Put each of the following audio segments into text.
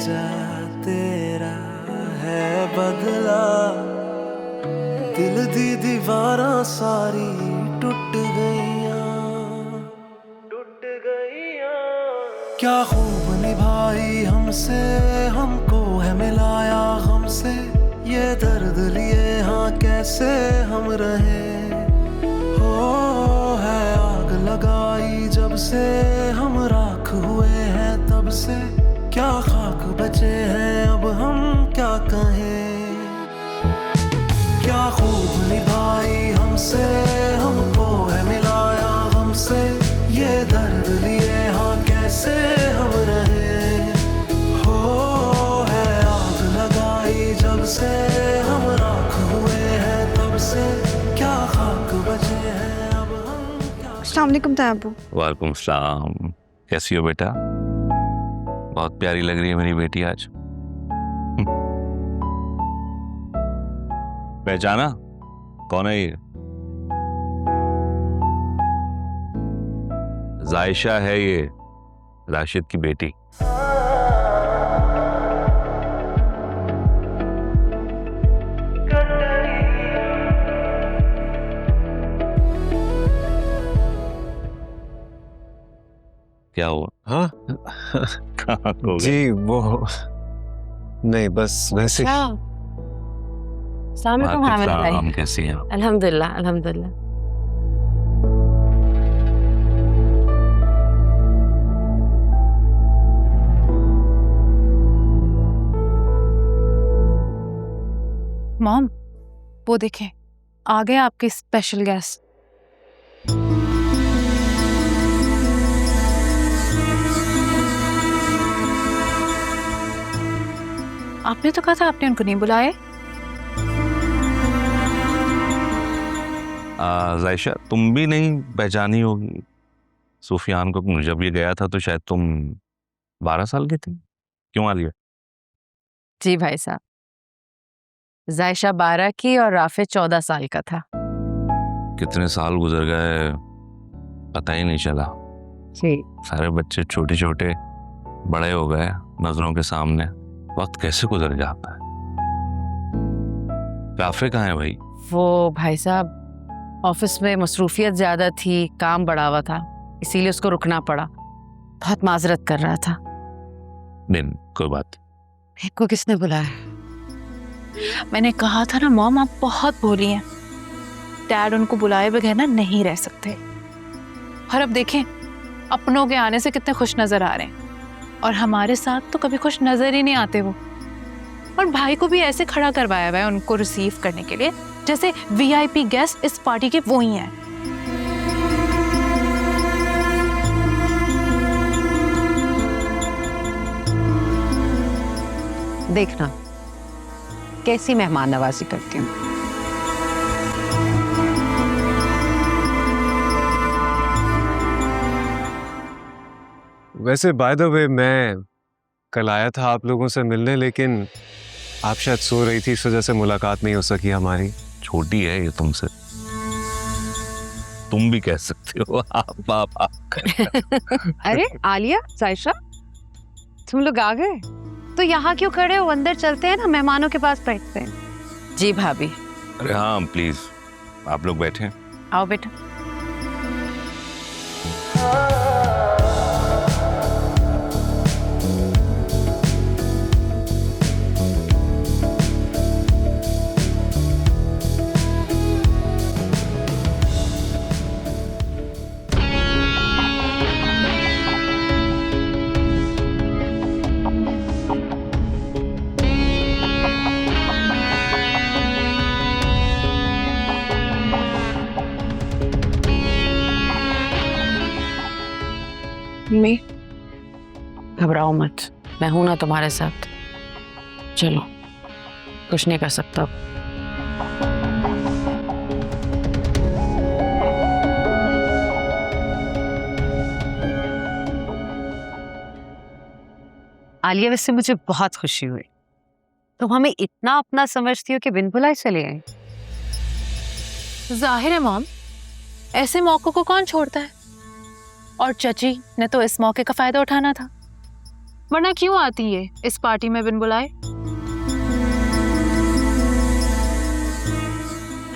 जा तेरा है बदला, दिल दी दीवारां सारी टूट गईयां। क्या खूब निभाई हमसे, हमको है मिलाया हमसे, ये दर्द लिए हाँ कैसे हम रहे। हो है आग लगाई जब से, हम राख हुए हैं तब से, क्या खाक बचे हैं अब हम क्या कहें। क्या खूब निभाई हमसे, हमको है मिलाया हमसे, ये दर्द लिए हाँ कैसे हम रहे। हो है आग लगाई जब से, हम राख हुए हैं तब से, क्या खाक बचे हैं अब हम क्या। अस्सलाम वालेकुम ताबू। वालेकुम सलाम। कैसी हो बेटा? बहुत प्यारी लग रही है मेरी बेटी आज। पहचाना कौन है ये? जायशा है ये, राशिद की बेटी। क्या हुआ? हाँ कहाँ खो गए? जी वो नहीं बस वैसे ही। अस्सलाम वालेकुम हामिद भाई। हम कैसी हैं? अल्हम्दुलिल्लाह अल्हम्दुलिल्लाह। मॉम, वो देखें आ गए आपके स्पेशल गेस्ट। आपने तो कहा था आपने उनको नहीं बुलाए। जायशा तुम भी नहीं पहचानी होगी सुफियान को। जब ये गया था तो शायद तुम 12 साल की थी। क्यों आलिया? जी भाई साहब, जायशा 12 की और राफिद 14 साल का था। कितने साल गुजर गए पता ही नहीं चला। जी सारे बच्चे छोटे छोटे बड़े हो गए नजरों के सामने। वक्त कैसे गुजर जाता है। राफे कहाँ है भाई? वो भाई साहब ऑफिस में मसरूफियत ज्यादा थी, काम बढ़ा हुआ था, इसीलिए उसको रुकना पड़ा। बहुत माजरत कर रहा था। दिन कोई बात। को किसने बुलाया? मैंने कहा था ना मॉम, आप बहुत भोली हैं। डैड उनको बुलाए बगैर ना नहीं रह सकते। और अब देखें अपनों के आने से कितने खुश नजर आ रहे हैं, और हमारे साथ तो कभी खुश नजर ही नहीं आते वो। और भाई को भी ऐसे खड़ा करवाया हुआ है उनको रिसीव करने के लिए, जैसे वीआईपी गेस्ट इस पार्टी के वो ही हैं। देखना कैसी मेहमान नवाजी करती हूँ। वैसे बाय द वे मैं कल आया था आप लोगों से मिलने, लेकिन आप शायद सो रही थी, इस वजह से मुलाकात नहीं हो सकी हमारी। छोटी है ये तुमसे। तुम भी कह सकते हो आप अरे आलिया, जायशा, तुम लोग आ गए? तो यहाँ क्यों खड़े हो? अंदर चलते हैं ना, मेहमानों के पास बैठते हैं। जी भाभी। अरे हाँ प्लीज आप लोग बैठे। आओ बेटा। मैं घबराओ मत, मैं हूं ना तुम्हारे साथ। चलो, कुछ नहीं कर सकता। आलिया, वैसे मुझे बहुत खुशी हुई। तुम हमें इतना अपना समझती हो कि बिन बुलाए चले आए। जाहिर है मॉम, ऐसे मौकों को कौन छोड़ता है। और चची ने तो इस मौके का फायदा उठाना था। वरना क्यों आती है इस पार्टी में बिन बुलाए?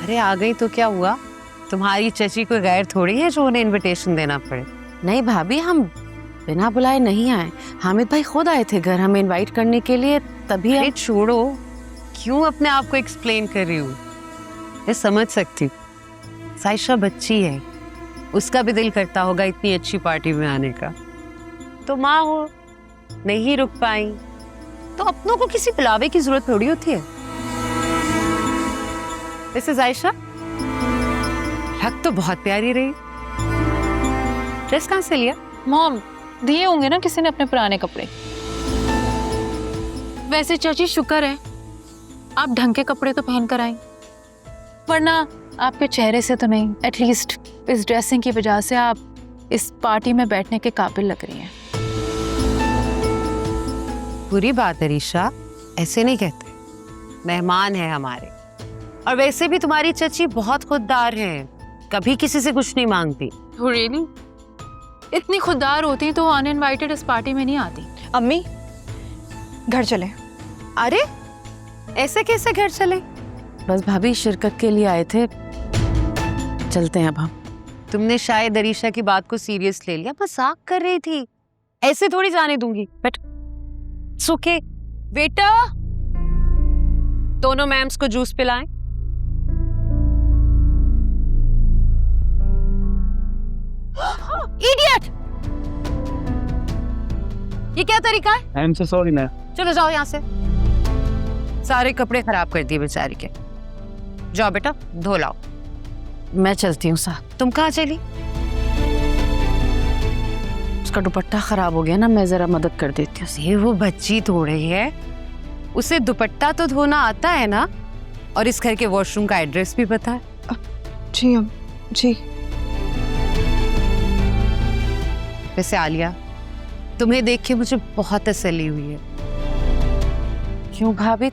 अरे आ गई तो क्या हुआ, तुम्हारी चची कोई गैर थोड़ी है जो उन्हें इनविटेशन देना पड़े। नहीं भाभी, हम बिना बुलाए नहीं आए। हामिद भाई खुद आए थे घर हमें इनवाइट करने के लिए, तभी अरे छोड़ो, क्यों अपने आप को एक्सप्लेन कर रही हूँ, मैं समझ सकती हूँ। साइशा बच्ची है, उसका भी दिल करता होगा इतनी अच्छी पार्टी में आने का। तो माँ हो, नहीं रुक पाई तो अपनों को किसी बुलावे की जरूरत थोड़ी होती है। वैसे जायशा लग तो बहुत प्यारी रही, ड्रेस कहाँ से लिया? मॉम, दिए होंगे ना किसी ने अपने पुराने कपड़े। वैसे चाची शुक्र है आप ढंग के कपड़े तो पहन कर आई, वरना आपके चेहरे से तो नहीं, एटलीस्ट इस ड्रेसिंग की वजह से आप इस पार्टी में बैठने के काबिल लग रही हैं। बुरी बात है रीशा, ऐसे नहीं कहते, मेहमान है हमारे। और वैसे भी तुम्हारी चची बहुत खुददार है, कभी किसी से कुछ नहीं मांगती। रियली? इतनी खुददार होती तो अनइनवाइटेड इस पार्टी में नहीं आती। अम्मी, घर चले। अरे ऐसे कैसे घर चले? बस भाभी शिरकत के लिए आए थे, चलते हैं अब हम। तुमने शायद अरीशा की बात को सीरियस ले लिया, मजाक कर रही थी, ऐसे थोड़ी जाने दूंगी। बट सुके बेटा, दोनों मैम्स को जूस पिलाएं। इडियट! ये क्या तरीका है? I am so sorry ma'am. चलो जाओ यहाँ से, सारे कपड़े खराब कर दिए बेचारी के। जाओ बेटा धो लाओ। मैं चलती हूँ साहब। तुम कहाँ चली? उसका दुपट्टा खराब हो गया ना, मैं जरा मदद कर देती हूँ। ये वो बच्ची थोड़े है, उसे दुपट्टा तो धोना आता है ना, और इस घर के वॉशरूम का एड्रेस भी पता है। जी जी। वैसे आलिया, तुम्हें देख के मुझे बहुत तसल्ली हुई है। क्यों भाभी?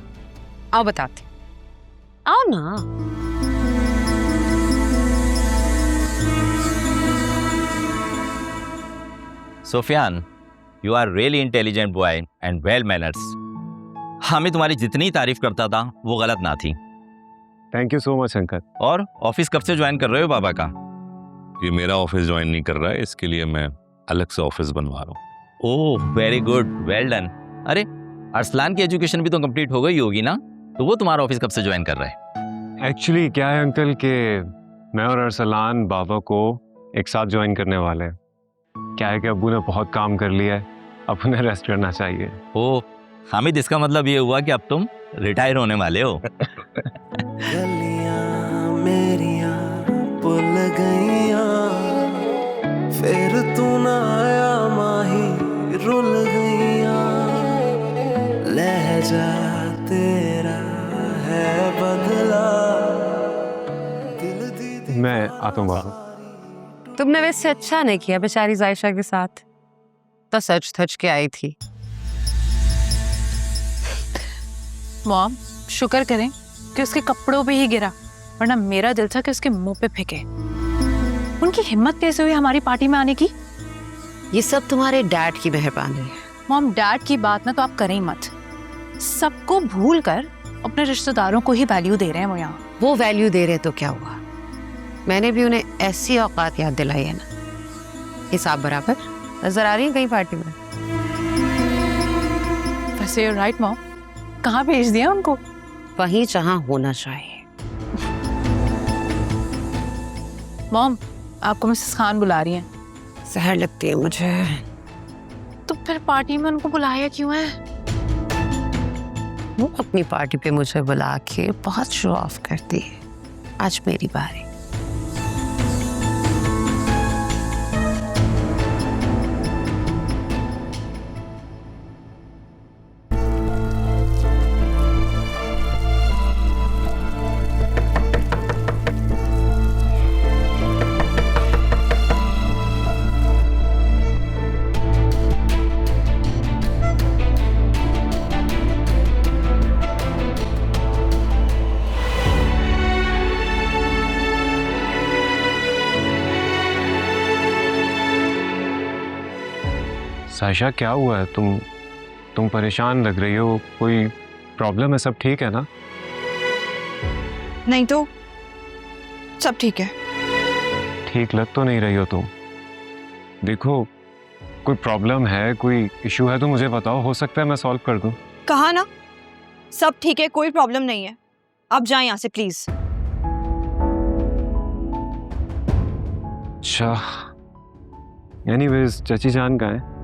आओ बताते, आओ ना। Sufiyan, you are really intelligent boy and well manners. हमें तुम्हारी जितनी तारीफ करता था वो गलत ना थी। Thank you so much uncle. और ऑफिस कब से ज्वाइन कर रहे हो बाबा का? ये मेरा ऑफिस ज्वाइन नहीं कर रहा है, इसके लिए मैं अलग से ऑफिस बनवा रहा हूँ। Oh very good, well done. अरे अरसलान की एजुकेशन भी तो कंप्लीट हो गई होगी ना, तो वो तुम्हारा ऑफिस कब से ज्वाइन कर रहा है? एक्चुअली क्या है अंकल कि मैं और अरसलान बाबा को एक साथ ज्वाइन करने वाले हैं। क्या है कि अब्बू ने बहुत काम कर लिया है, अब उन्हें रेस्ट करना चाहिए। ओह हामिद, इसका मतलब ये हुआ कि अब तुम रिटायर होने वाले हो। गलियां मेरियां भुल गईयां, फिर तू ना आया माही रुल गईयां, लहजा तेरा है बदला, दिल दी मैं आता हूँ बाबा। तुमने वैसे अच्छा नहीं किया बेचारी जायशा के साथ, तो सच थच के आई थी। मॉम, शुक्र करें कि उसके कपड़ों पे ही गिरा, वरना मेरा दिल था कि उसके मुंह पे फेंके। उनकी हिम्मत कैसे हुई हमारी पार्टी में आने की? ये सब तुम्हारे डैड की मेहरबानी है। मॉम, डैड की बात ना तो आप करें ही मत। सबको भूल कर अपने रिश्तेदारों को ही वैल्यू दे रहे हैं वो यहाँ। वो वैल्यू दे रहे तो क्या हुआ, मैंने भी उन्हें ऐसी औकात याद दिलाई है ना। हिसाब बराबर नजर आ रही है कहीं पार्टी में। वैसे you're right मॉम, कहाँ भेज दिया उनको? वहीं जहां होना चाहिए। मॉम, आपको मिसेस खान बुला रही हैं। सहर लगती है मुझे। तो फिर पार्टी में उनको बुलाया क्यों है? वो अपनी पार्टी पे मुझे बुला के बहुत शो ऑफ करती है। आज मेरी बारी। साइशा क्या हुआ है? तुम तुम परेशान लग रही हो, कोई प्रॉब्लम है? सब ठीक है ना? नहीं तो सब ठीक है। ठीक लग तो नहीं रही हो तुम। देखो, कोई प्रॉब्लम है, कोई इशू है तो मुझे बताओ, हो सकता है मैं सॉल्व कर दूं। कहा ना सब ठीक है, कोई प्रॉब्लम नहीं है। आप जाएं यहाँ से प्लीज। अच्छा, एनीवेज चाची जान कहाँ है?